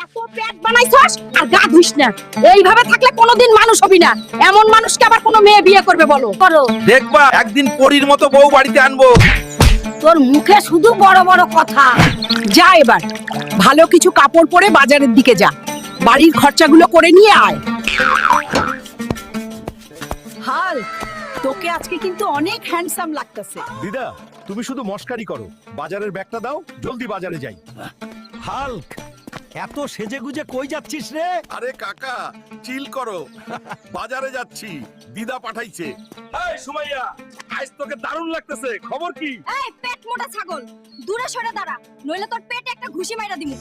এত পেট বানাইছস আর গা ধুইস না। এইভাবে থাকলে কোনোদিন মানুষ হবি না। এমন মানুষকে আবার কোনো মেয়ে বিয়ে করবে বলো? করো। দেখবা একদিন পরীর মতো বউ বাড়িতে আনবো। তোর মুখে শুধু বড় বড় কথা। যা এবার ভালো কিছু কাপড় পরে বাজারের দিকে যা, বাড়ির খরচাগুলো করে নিয়ে আয়। হাল, তোকে আজকে কিন্তু অনেক হ্যান্ডসাম লাগতেছে। দিদা, তুমি শুধু মস্কারি করো। বাজারের ব্যাগটা দাও, জলদি বাজারে যাই। হাল্ক, এত সেজেগুজে কই যাচ্ছিস রে? আরে কাকা চিল করো, বাজারে যাচ্ছি, দিদা পাঠাইছে। এই সুমাইয়া, আজ তোকে দারুণ লাগতেছে, খবর কি? এই পেট মোটা ছাগল, দূরে সরে দাঁড়া, নইলে তোর পেটে একটা ঘুষি মাইরা দিমু।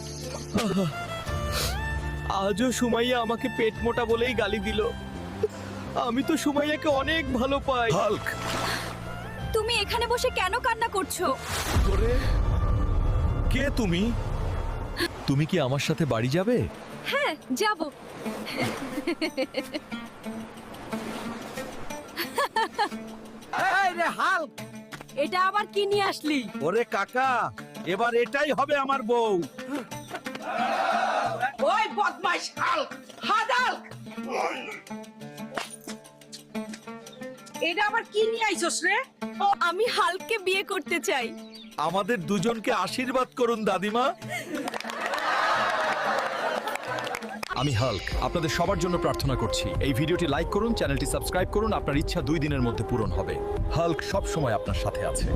আজও সুমাইয়া আমাকে পেট মোটা বলেই গালি দিল। আমি তো সুমাইয়াকে অনেক ভালো পাই। হাল্ক, তুমি এখানে বসে কেন কান্না করছো? কে তুমি? তুমি কি আমার সাথে বাড়ি যাবে? হ্যাঁ, যাব। এই রে হাল্ক, এটা আবার কি নিয়ে আসলি? ওরে কাকা, এবার এটাই হবে আমার বউ। ওই বদমাইশ হাল্ক, হাল্ক, এটা আবার কি নিয়ে আইছস রে? আমি হাল্ককে বিয়ে করতে চাই। আমাদের দুজনকে আশীর্বাদ করুন দাদিমা। আমি হাল্ক আপনাদের সবার জন্য প্রার্থনা করছি। এই ভিডিওটি লাইক করুন, চ্যানেলটি সাবস্ক্রাইব করুন। আপনার ইচ্ছা 2 দিনের মধ্যে পূরণ হবে। হাল্ক সব সময় আপনার সাথে আছে।